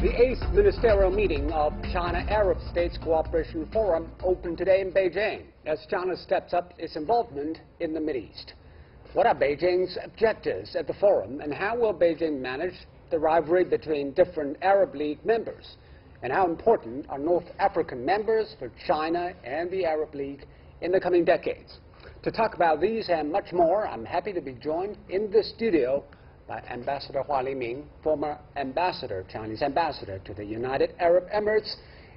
The 8th ministerial meeting of China-Arab States Cooperation Forum opened today in Beijing as China steps up its involvement in the Mideast. What are Beijing's objectives at the forum, and how will Beijing manage the rivalry between different Arab League members? And how important are North African members for China and the Arab League in the coming decades? To talk about these and much more, I'm happy to be joined in the studio by Ambassador Hua Liming, former Chinese ambassador to the United Arab Emirates,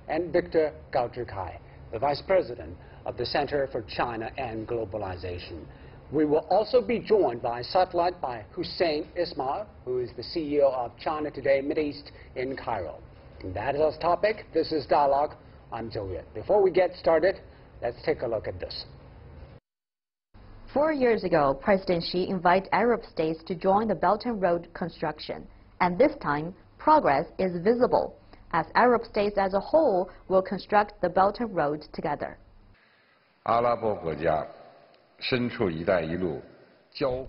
and Victor Gao Zhikai, the Vice President of the Center for China and Globalization. We will also be joined by satellite by Hussein Ismail, who is the CEO of China Today Mideast in Cairo. And that is our topic. This is Dialogue. I'm Zhou Yue. Before we get started, let's take a look at this. 4 years ago, President Xi invited Arab states to join the Belt and Road construction. And this time, progress is visible, as Arab states as a whole will construct the Belt and Road together.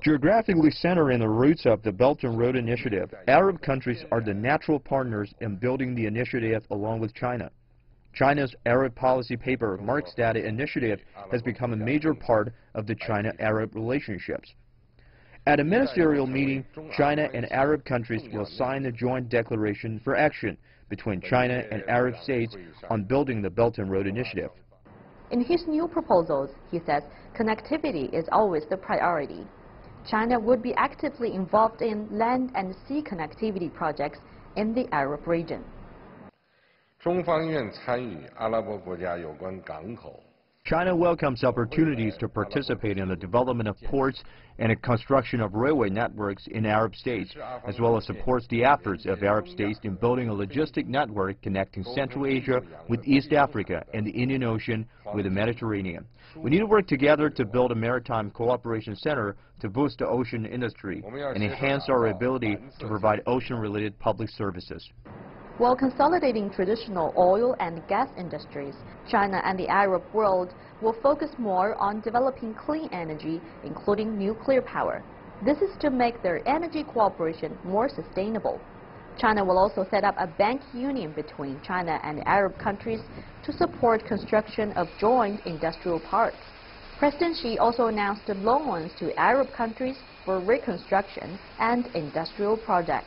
Geographically centered in the roots of the Belt and Road Initiative, Arab countries are the natural partners in building the initiative along with China. China's Arab policy paper marks that the initiative has become a major part of the China-Arab relationships. At a ministerial meeting, China and Arab countries will sign a joint declaration for action between China and Arab states on building the Belt and Road Initiative. In his new proposals, he says connectivity is always the priority. China would be actively involved in land and sea connectivity projects in the Arab region. China welcomes opportunities to participate in the development of ports and the construction of railway networks in Arab states, as well as supports the efforts of Arab states in building a logistic network connecting Central Asia with East Africa and the Indian Ocean with the Mediterranean. We need to work together to build a maritime cooperation center to boost the ocean industry and enhance our ability to provide ocean-related public services. While consolidating traditional oil and gas industries, China and the Arab world will focus more on developing clean energy, including nuclear power. This is to make their energy cooperation more sustainable. China will also set up a bank union between China and Arab countries to support construction of joint industrial parks. President Xi also announced loans to Arab countries for reconstruction and industrial projects.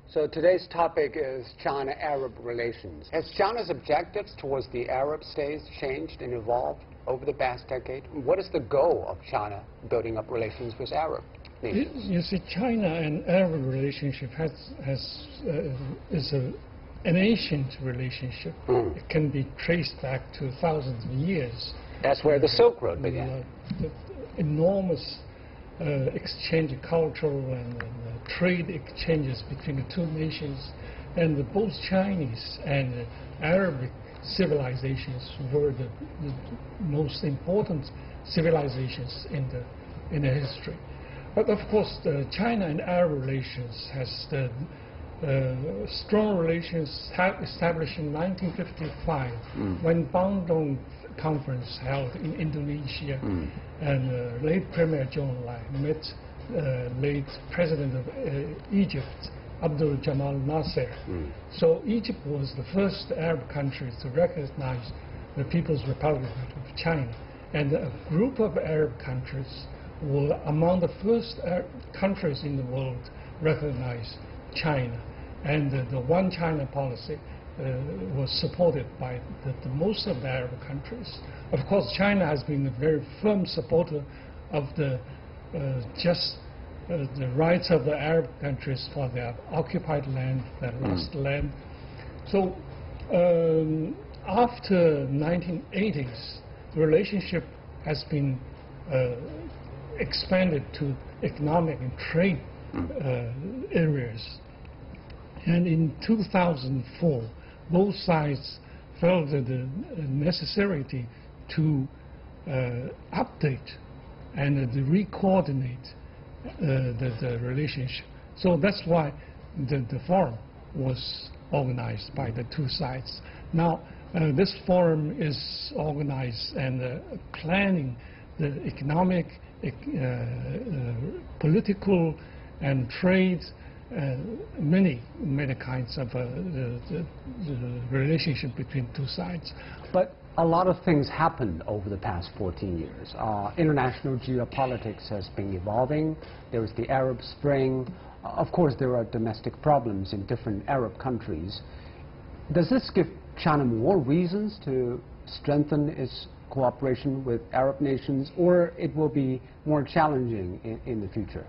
So today's topic is China-Arab relations. Has China's objectives towards the Arab states changed and evolved over the past decade? What is the goal of China building up relations with Arab nations? You see, China and Arab relationship is an ancient relationship. It can be traced back to thousands of years. That's where the Silk Road began. The enormous exchange, cultural and trade exchanges between the two nations, and both Chinese and Arabic civilizations were the most important civilizations in the history. But of course, the China and Arab relations has the strong relations established in 1955 when Bandung Conference held in Indonesia, and late Premier Zhou Enlai met late President of Egypt, Abdul Jamal Nasser. So Egypt was the first Arab country to recognize the People's Republic of China, and a group of Arab countries were among the first countries in the world recognize China, and the One China policy was supported by the most of the Arab countries. Of course, China has been a very firm supporter of the rights of the Arab countries for their occupied land, their lost land. So after 1980s, the relationship has been expanded to economic and trade areas. And in 2004, both sides felt the necessity to update and re-coordinate the relationship. So that's why the forum was organized by the two sides. Now, this forum is organized and planning the economic, political, and trade many kinds of the relationship between two sides. But a lot of things happened over the past 14 years. International geopolitics has been evolving. There was the Arab Spring. Of course, there are domestic problems in different Arab countries. Does this give China more reasons to strengthen its cooperation with Arab nations, or it will be more challenging in the future?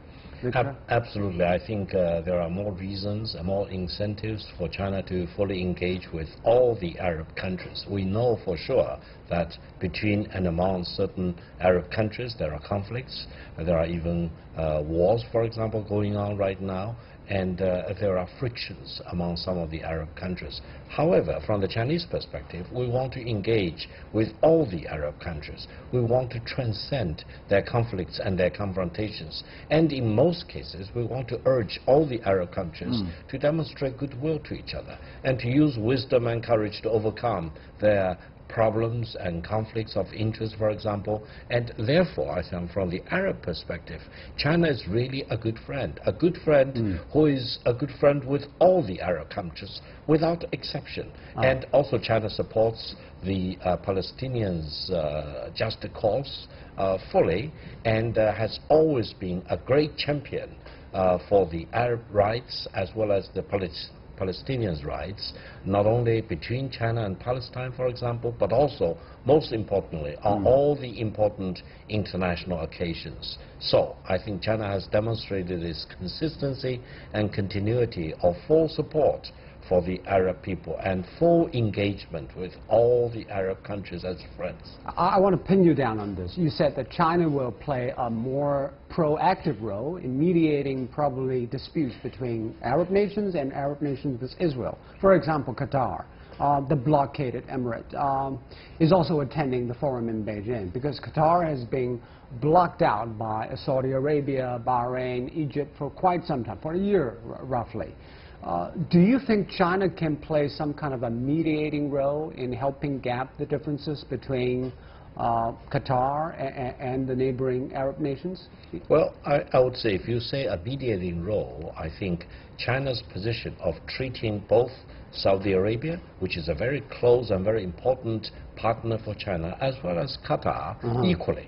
Absolutely. I think there are more reasons and more incentives for China to fully engage with all the Arab countries. We know for sure that between and among certain Arab countries there are conflicts. There are even wars, for example, going on right now. And there are frictions among some of the Arab countries. However, from the Chinese perspective, we want to engage with all the Arab countries. We want to transcend their conflicts and their confrontations. And in most cases, we want to urge all the Arab countries to demonstrate goodwill to each other and to use wisdom and courage to overcome their problems and conflicts of interest, for example. And therefore, I think from the Arab perspective, China is really a good friend who is a good friend with all the Arab countries without exception. And also China supports the Palestinians' just cause fully, and has always been a great champion for the Arab rights as well as the Palestinians' rights, not only between China and Palestine, for example, but also, most importantly, on all the important international occasions. So, I think China has demonstrated its consistency and continuity of full support for the Arab people and full engagement with all the Arab countries as friends. I want to pin you down on this. You said that China will play a more proactive role in mediating probably disputes between Arab nations and Arab nations with Israel. For example, Qatar, the blockaded emirate, is also attending the forum in Beijing because Qatar has been blocked out by Saudi Arabia, Bahrain, Egypt for quite some time, for a year roughly. Do you think China can play some kind of a mediating role in helping gap the differences between Qatar and the neighboring Arab nations? Well, I would say if you say a mediating role, I think China's position of treating both Saudi Arabia, which is a very close and very important partner for China, as well as Qatar, equally,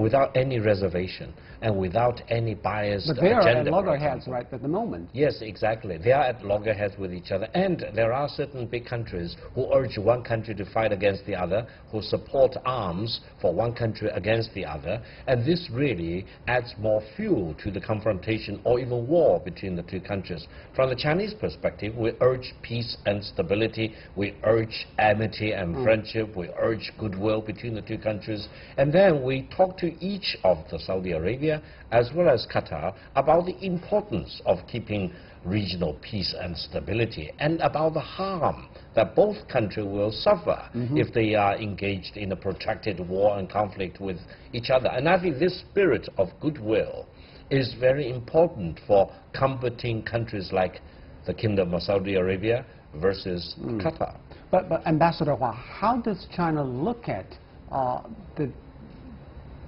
without any reservation and without any biased agenda. But they are at loggerheads right at the moment. Yes, exactly. They are at loggerheads with each other. And there are certain big countries who urge one country to fight against the other, who support arms for one country against the other. And this really adds more fuel to the confrontation or even war between the two countries. From the Chinese perspective, we urge peace and stability. We urge amity and friendship. We urge goodwill between the two countries. And then we talk to each of the Saudi Arabia as well as Qatar about the importance of keeping regional peace and stability and about the harm that both countries will suffer if they are engaged in a protracted war and conflict with each other. And I think this spirit of goodwill is very important for combating countries like the Kingdom of Saudi Arabia versus Qatar. But Ambassador Hua, how does China look at the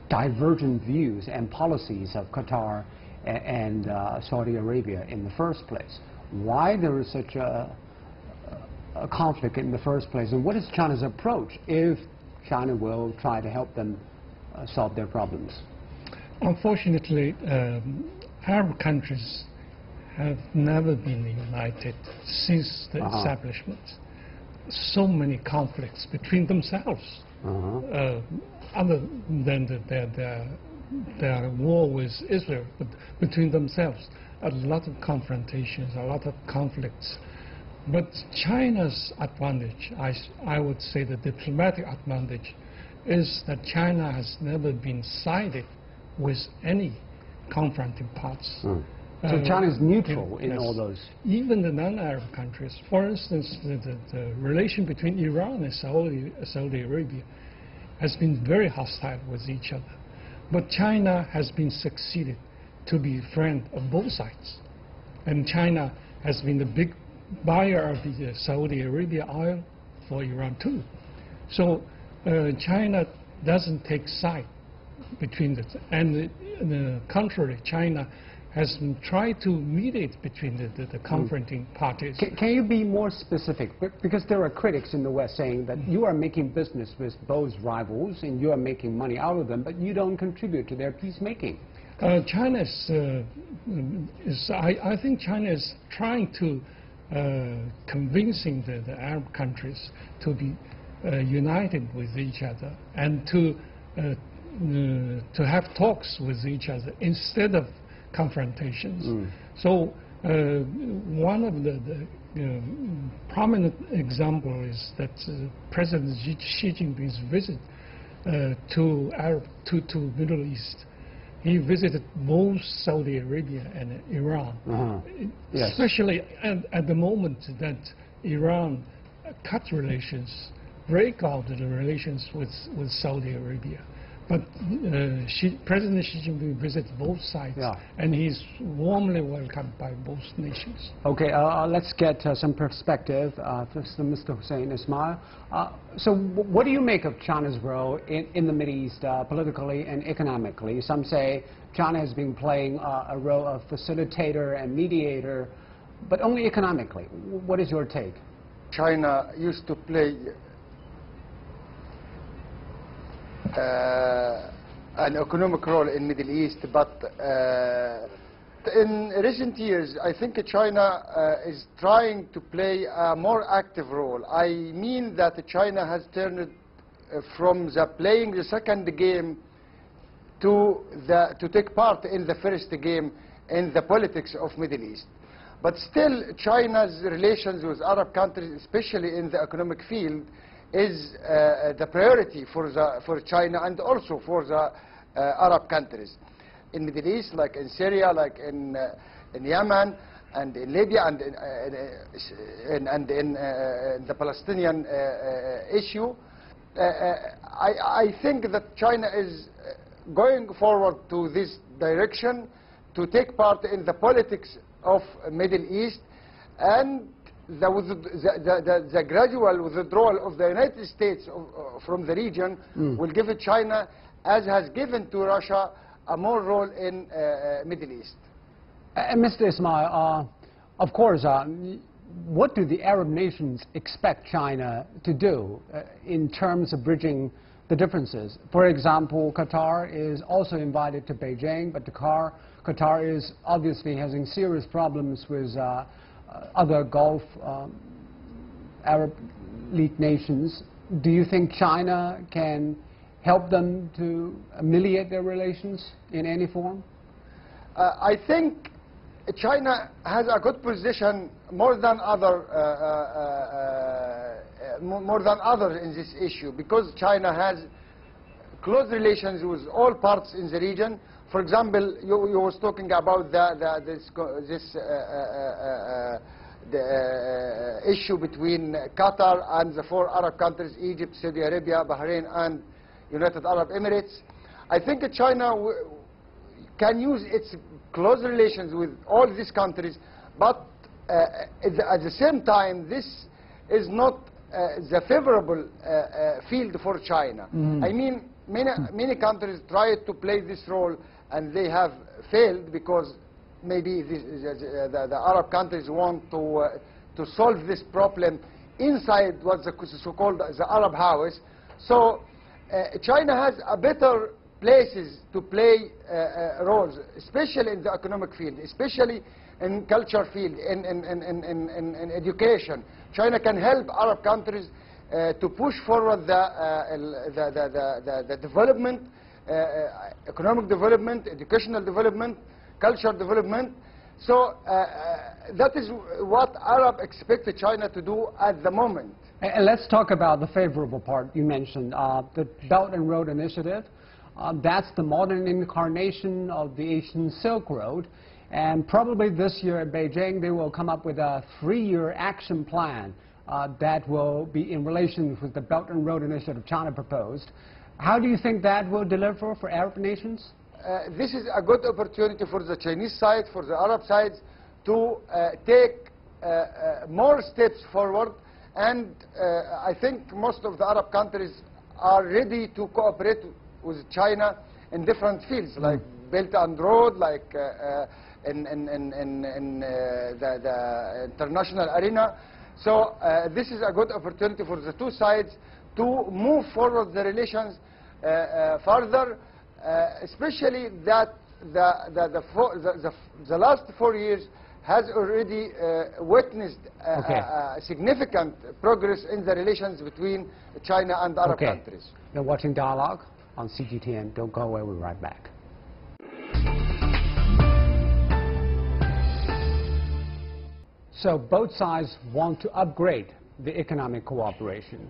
divergent views and policies of Qatar and Saudi Arabia in the first place? Why there is such a conflict in the first place, and what is China's approach if China will try to help them solve their problems? Unfortunately, Arab countries have never been united since the establishment. So many conflicts between themselves. Other than their war with Israel, but between themselves, a lot of confrontations, a lot of conflicts. But China's advantage, I would say the diplomatic advantage, is that China has never been sided with any confronting parts. So China is neutral in all those? Even the non-Arab countries. For instance, the relation between Iran and Saudi Arabia has been very hostile with each other. But China has been succeeded to be a friend of both sides. And China has been the big buyer of the Saudi Arabia oil for Iran too. So China doesn't take side between the, and the contrary, China has tried to mediate between the confronting parties. Can you be more specific? Because there are critics in the West saying that you are making business with both rivals and you are making money out of them, but you don't contribute to their peacemaking. I think China is trying to convincing the Arab countries to be united with each other and to have talks with each other instead of confrontations. So one of the prominent example is that President Xi Jinping's visit to Middle East. He visited both Saudi Arabia and Iran, especially at the moment that Iran cut relations, break out the relations with Saudi Arabia. But President Xi Jinping visited both sides, and he's warmly welcomed by both nations. Okay, let's get some perspective from Mr. Hussein Ismail. So what do you make of China's role in the Middle East politically and economically? Some say China has been playing a role of facilitator and mediator, but only economically. What is your take? China used to play an economic role in Middle East, but in recent years, I think China is trying to play a more active role. I mean that China has turned from playing the second game to take part in the first game in the politics of Middle East. But still, China's relations with Arab countries, especially in the economic field, is the priority for China and also for the Arab countries. In Middle East, like in Syria, like in Yemen, and in Libya, and in the Palestinian issue, I think that China is going forward to this direction to take part in the politics of Middle East, and the gradual withdrawal of the United States from the region will give China, as has given to Russia, a more role in Middle East. Mr. Ismail, of course, what do the Arab nations expect China to do in terms of bridging the differences? For example, Qatar is also invited to Beijing, but Qatar is obviously having serious problems with other Gulf Arab League nations. Do you think China can help them to ameliorate their relations in any form? I think China has a good position more than others in this issue, because China has close relations with all parts in the region. For example, you was talking about the issue between Qatar and the 4 Arab countries, Egypt, Saudi Arabia, Bahrain, and United Arab Emirates. I think China can use its close relations with all these countries, but at the same time, this is not the favorable field for China. I mean, many countries tried to play this role, and they have failed because maybe the Arab countries want to solve this problem inside what's so-called the Arab house. So China has a better places to play roles, especially in the economic field, especially in culture field, in education. China can help Arab countries to push forward the development, economic development, educational development, cultural development. So that is what Arab expect China to do at the moment. And let's talk about the favorable part you mentioned, the Belt and Road Initiative. That's the modern incarnation of the Asian Silk Road. And probably this year at Beijing, they will come up with a 3-year action plan that will be in relation with the Belt and Road Initiative China proposed. How do you think that will deliver for Arab nations? This is a good opportunity for the Chinese side, for the Arab sides, to take more steps forward. And I think most of the Arab countries are ready to cooperate with China in different fields, like Belt and Road, like the international arena. So this is a good opportunity for the two sides to move forward the relations further, especially that the last 4 years has already witnessed significant progress in the relations between China and Arab countries. You're watching Dialogue on CGTN. Don't go away, we'll be right back. So both sides want to upgrade the economic cooperation.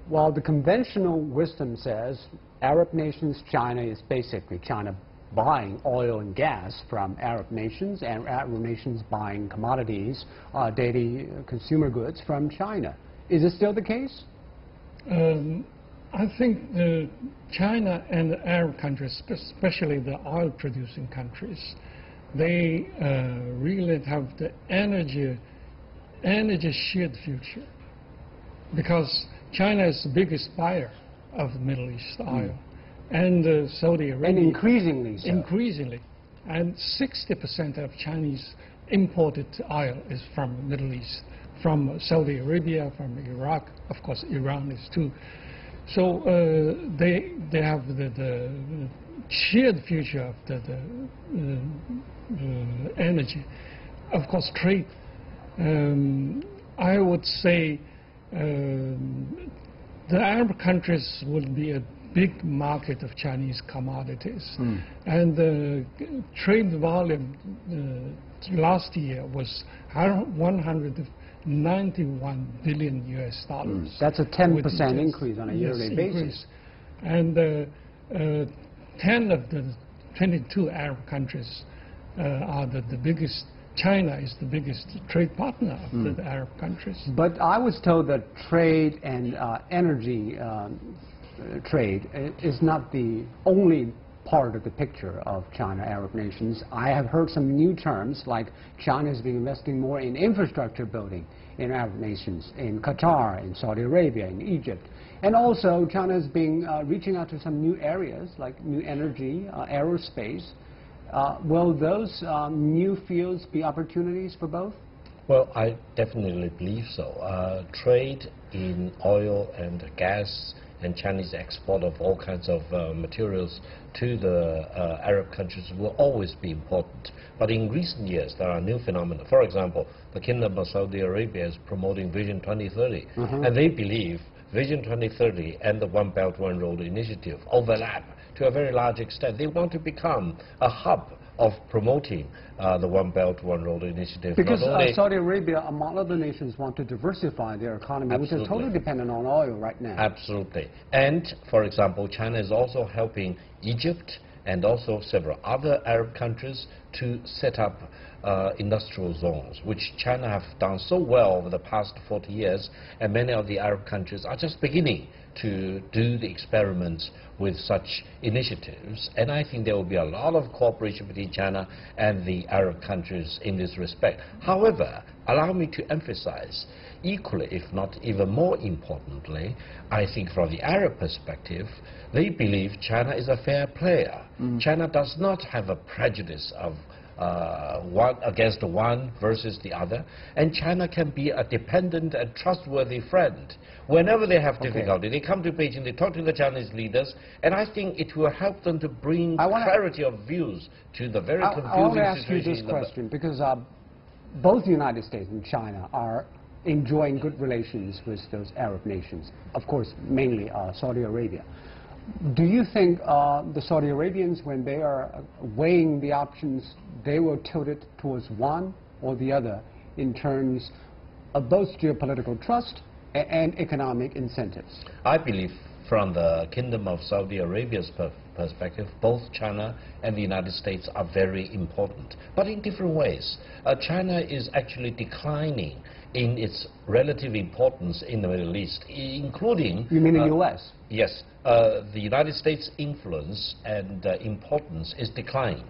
While the conventional wisdom says Arab nations, China is basically China buying oil and gas from Arab nations, and Arab nations buying commodities, daily consumer goods from China. Is it still the case? I think China and the Arab countries, especially the oil-producing countries, they really have the energy shared future, because China is the biggest buyer of the Middle East oil, and Saudi Arabia. And increasingly so. Increasingly. And 60% of Chinese imported oil is from the Middle East, from Saudi Arabia, from Iraq, of course Iran is too. So they have the shared future of the energy. Of course, trade. I would say the Arab countries would be a big market of Chinese commodities, and the trade volume last year was 191 billion US dollars. That's a 10% increase on a yearly basis. And 10 of the 22 Arab countries are the biggest. China is the biggest trade partner of the Arab countries. But I was told that trade and energy trade is not the only part of the picture of China-Arab nations. I have heard some new terms, like China has been investing more in infrastructure building in Arab nations, in Qatar, in Saudi Arabia, in Egypt. And also China has been reaching out to some new areas, like new energy, aerospace. Will those new fields be opportunities for both? Well, I definitely believe so. Trade in oil and gas and Chinese export of all kinds of materials to the Arab countries will always be important. But in recent years, there are new phenomena. For example, the Kingdom of Saudi Arabia is promoting Vision 2030, and they believe Vision 2030 and the One Belt, One Road initiative overlap to a very large extent. They want to become a hub of promoting the One Belt, One Road initiative. Because Saudi Arabia, among other nations, want to diversify their economy, which is totally dependent on oil right now. Absolutely. And, for example, China is also helping Egypt and also several other Arab countries to set up industrial zones, which China have done so well over the past 40 years, and many of the Arab countries are just beginning to do the experiments with such initiatives. And I think there will be a lot of cooperation between China and the Arab countries in this respect. However, allow me to emphasize, equally, if not even more importantly, I think from the Arab perspective, they believe China is a fair player. China does not have a prejudice of one against one versus the other, and China can be a dependent and trustworthy friend. Whenever they have difficulty, they come to Beijing, they talk to the Chinese leaders, and I think it will help them to bring clarity of views to the very confusing situation. I want to ask you this question, because both the United States and China are enjoying good relations with those Arab nations, of course, mainly Saudi Arabia. Do you think the Saudi Arabians, when they are weighing the options, they will tilt it towards one or the other in terms of both geopolitical trust and economic incentives? I believe from the Kingdom of Saudi Arabia's perspective, both China and the United States are very important, but in different ways. China is actually declining in its relative importance in the Middle East, including... You mean the U.S.? Yes. The United States' influence and importance is declining.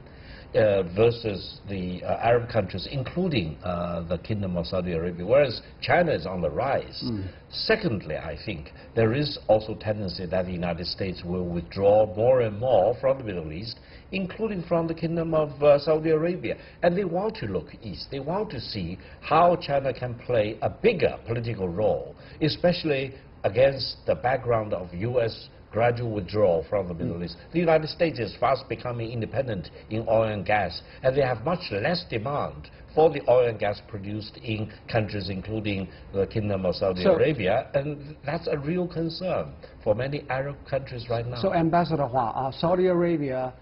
versus the Arab countries, including the Kingdom of Saudi Arabia, whereas China is on the rise. Secondly, I think there is also tendency that the United States will withdraw more and more from the Middle East, including from the Kingdom of Saudi Arabia. And they want to look east. They want to see how China can play a bigger political role, especially against the background of U.S. gradual withdrawal from the Middle East. The United States is fast becoming independent in oil and gas, and they have much less demand for the oil and gas produced in countries including the Kingdom of Saudi Arabia, and that's a real concern for many Arab countries right now. So, Ambassador Hua, Saudi Arabia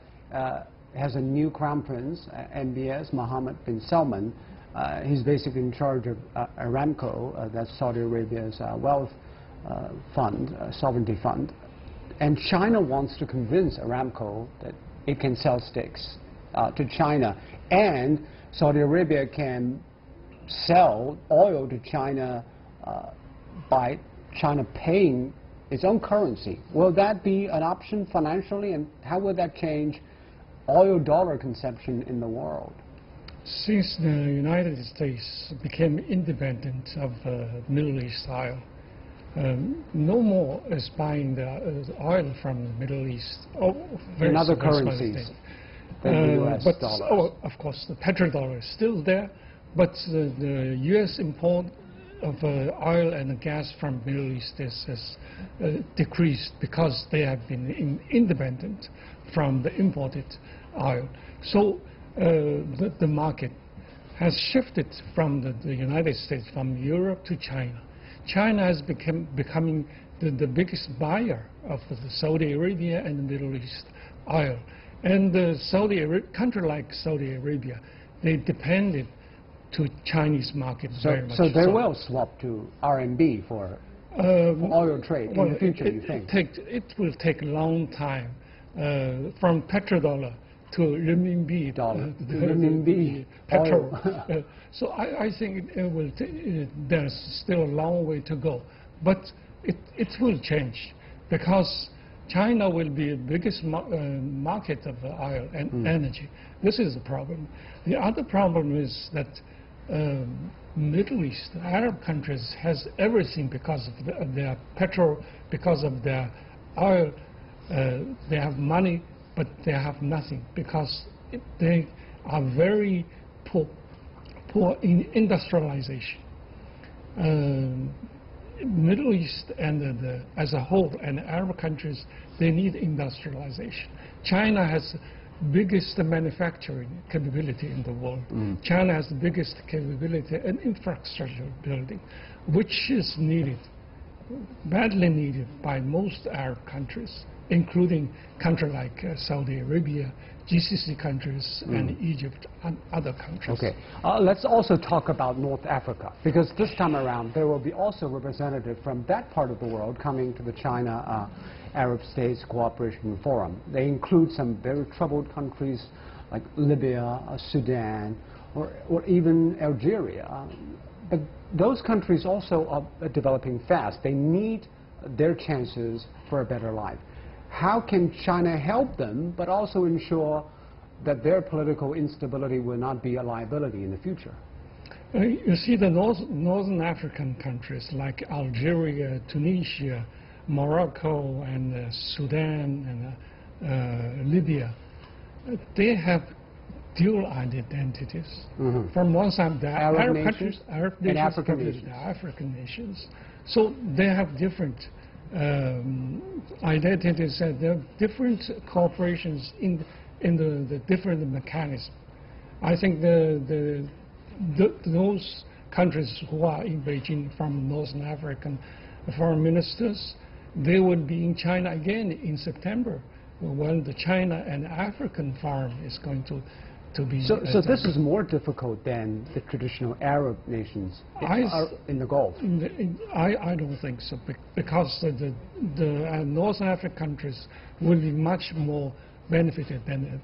has a new crown prince, MBS, Mohammed bin Salman. He's basically in charge of Aramco, that's Saudi Arabia's wealth fund, sovereignty fund. And China wants to convince Aramco that it can sell stakes to China, and Saudi Arabia can sell oil to China by China paying its own currency. Will that be an option financially, and how will that change oil dollar consumption in the world? Since the United States became independent of Middle East oil, no more is buying the oil from the Middle East. In other currencies than the US dollars. Of course, the petrodollar is still there, but the US import of oil and gas from the Middle East has decreased because they have been independent from the imported oil. So the market has shifted from the United States, from Europe to China. China has becoming the biggest buyer of the Saudi Arabia and the Middle East oil. And country like Saudi Arabia, they depended to Chinese market very much. So they will swap to RMB for oil trade in the future, you think? It will take a long time from petrodollar to renminbi, petrol. So I think there's still a long way to go, but it will change because China will be the biggest market of oil and energy. This is the problem. The other problem is that Middle East, Arab countries has everything because of their petrol, because of their oil. They have money, but they have nothing because they are very poor in industrialization. Middle East and as a whole and Arab countries, they need industrialization. China has biggest manufacturing capability in the world. China has the biggest capability in infrastructure building, which is needed, badly needed by most Arab countries, including countries like Saudi Arabia, GCC countries, and Egypt, and other countries. Okay. Let's also talk about North Africa, because this time around there will be also representatives from that part of the world coming to the China Arab States Cooperation Forum. They include some very troubled countries like Libya, Sudan, or even Algeria. But those countries also are developing fast. They need their chances for a better life. How can China help them, but also ensure that their political instability will not be a liability in the future? You see, the northern African countries like Algeria, Tunisia, Morocco, and Sudan, and Libya, they have dual identities. From one side, the Arab countries, Arab nations, the African nations. So they have different identities, and there are different cooperations in the different mechanisms. I think those countries who are in Beijing from Northern African foreign ministers, they would be in China again in September when the China and African Forum is going to be. So this is more difficult than the traditional Arab nations in the Gulf? I don't think so, because the North African countries will be much more benefited than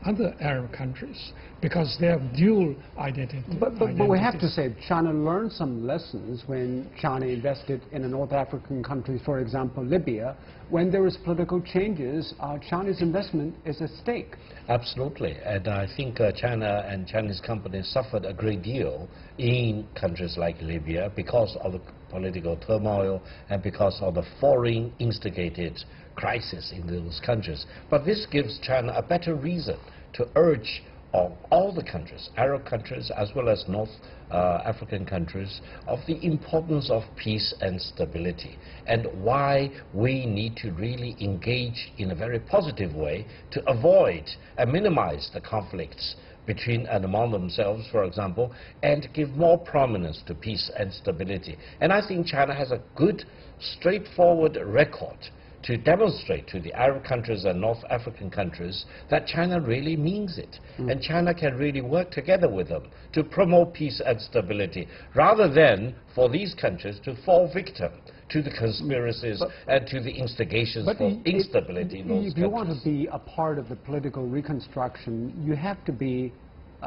other Arab countries because they have dual identity. But we have to say China learned some lessons when China invested in a North African country, for example, Libya, when there is political changes, China's investment is at stake. Absolutely, and I think China and Chinese companies suffered a great deal in countries like Libya because of the political turmoil and because of the foreign instigated crisis in those countries. But this gives China a better reason to urge on all the countries, Arab countries as well as North African countries, of the importance of peace and stability, and why we need to really engage in a very positive way to avoid and minimize the conflicts between and among themselves, for example, and give more prominence to peace and stability. And I think China has a good, straightforward record to demonstrate to the Arab countries and North African countries that China really means it. And China can really work together with them to promote peace and stability, rather than for these countries to fall victim to the conspiracies and to the instigations for instability in those countries. If you want to be a part of the political reconstruction, you have to be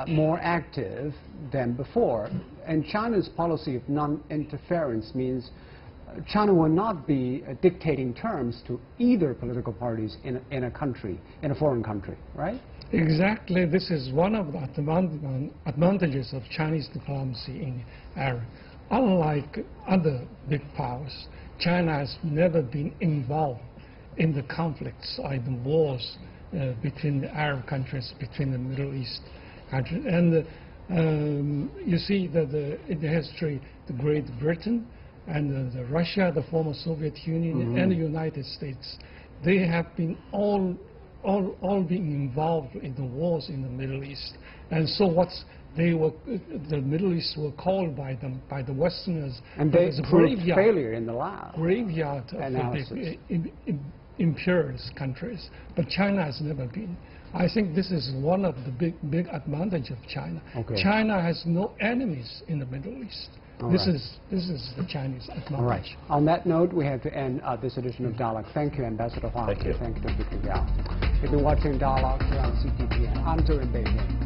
more active than before. And China's policy of non-interference means China will not be dictating terms to either political parties in a country, in a foreign country, right? Exactly. This is one of the advantages of Chinese diplomacy in Arab. Unlike other big powers, China has never been involved in the conflicts or the wars between the Arab countries, between the Middle East countries. And you see that in the history, the Great Britain and Russia, the former Soviet Union, and the United States, they have been all being involved in the wars in the Middle East. And so the Middle East were called by them, by the Westerners, and they proved failure in the last graveyard of the imperialist countries. But China has never been. I think this is one of the big advantage of China. Okay. China has no enemies in the Middle East. This is the Chinese advantage. All right. On that note, we have to end this edition of Dialogue. Thank you, Ambassador Huang. Thank you. Thank you, Dr. Gao. You've been watching Dialogue here on CGTN. I'm Joe in Beijing.